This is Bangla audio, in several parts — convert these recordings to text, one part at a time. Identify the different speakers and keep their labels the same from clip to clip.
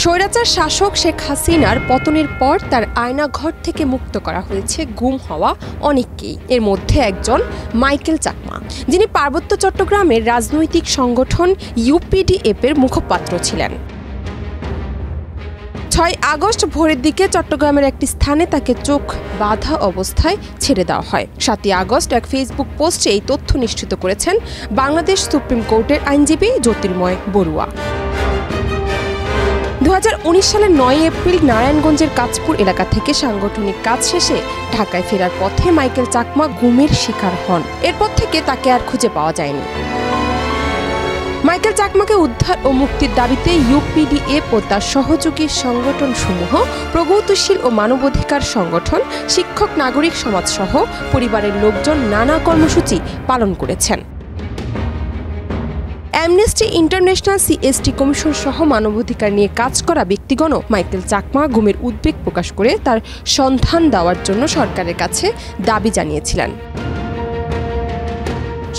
Speaker 1: স্বৈরাচার শাসক শেখ হাসিনার পতনের পর তার আয়নাঘর থেকে মুক্ত করা হয়েছে গুম হওয়া অনেককেই। এর মধ্যে একজন মাইকেল চাকমা, যিনি পার্বত্য চট্টগ্রামের রাজনৈতিক সংগঠন ইউপিডিএফ-এর মুখপাত্র ছিলেন। ৬ আগস্ট ভোরের দিকে চট্টগ্রামের একটি স্থানে তাকে চোখ বাঁধা অবস্থায় ছেড়ে দেওয়া হয়। ৭ আগস্ট এক ফেসবুক পোস্টে এই তথ্য নিশ্চিত করেছেন বাংলাদেশ সুপ্রিম কোর্টের আইনজীবী জ্যোতির্ময় বড়ুয়া। ২০১৯ সালের ৯ এপ্রিল নারায়ণগঞ্জের কাঁচপুর এলাকা থেকে সাংগঠনিক কাজ শেষে ঢাকায় ফেরার পথে মাইকেল চাকমা গুমের শিকার হন। এরপর থেকে তাকে আর খুঁজে পাওয়া যায়নি। মাইকেল চাকমাকে উদ্ধার ও মুক্তির দাবিতে ইউপিডিএফ ও তার সহযোগী সংগঠনসমূহ, প্রগতিশীল ও মানবাধিকার সংগঠন, শিক্ষক, নাগরিক সমাজ সহ পরিবারের লোকজন নানা কর্মসূচি পালন করেছেন। অ্যামনেস্টি ইন্টারন্যাশনাল, সিএসটি কমিশন সহ মানবাধিকার নিয়ে কাজ করা ব্যক্তিগণও মাইকেল চাকমা গুমের উদ্বেগ প্রকাশ করে তার সন্ধান দেওয়ার জন্য সরকারের কাছে দাবি জানিয়েছিলেন।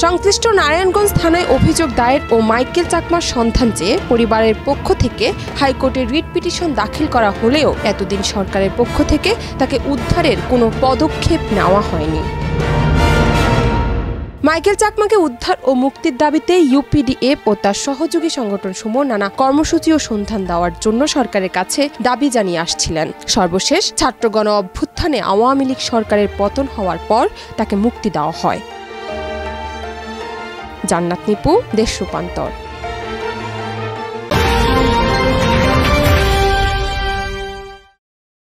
Speaker 1: সংশ্লিষ্ট নারায়ণগঞ্জ থানায় অভিযোগ দায়ের ও মাইকেল চাকমার সন্ধান চেয়ে পরিবারের পক্ষ থেকে হাইকোর্টে রিট পিটিশন দাখিল করা হলেও এতদিন সরকারের পক্ষ থেকে তাকে উদ্ধারের কোনো পদক্ষেপ নেওয়া হয়নি। মাইকেল চাকমাকে উদ্ধার ও মুক্তির দাবিতে ইউপিডিএফ ও তার সহযোগী সংগঠনসমূহ নানা কর্মসূচি ও সন্ধান দেওয়ার জন্য সরকারের কাছে দাবি জানিয়ে আসছিলেন। সর্বশেষ ছাত্র গণ অভ্যুত্থানে আওয়ামী লীগ সরকারের পতন হওয়ার পর তাকে মুক্তি দেওয়া হয়। জান্নাত নিপু, দেশ রূপান্তর।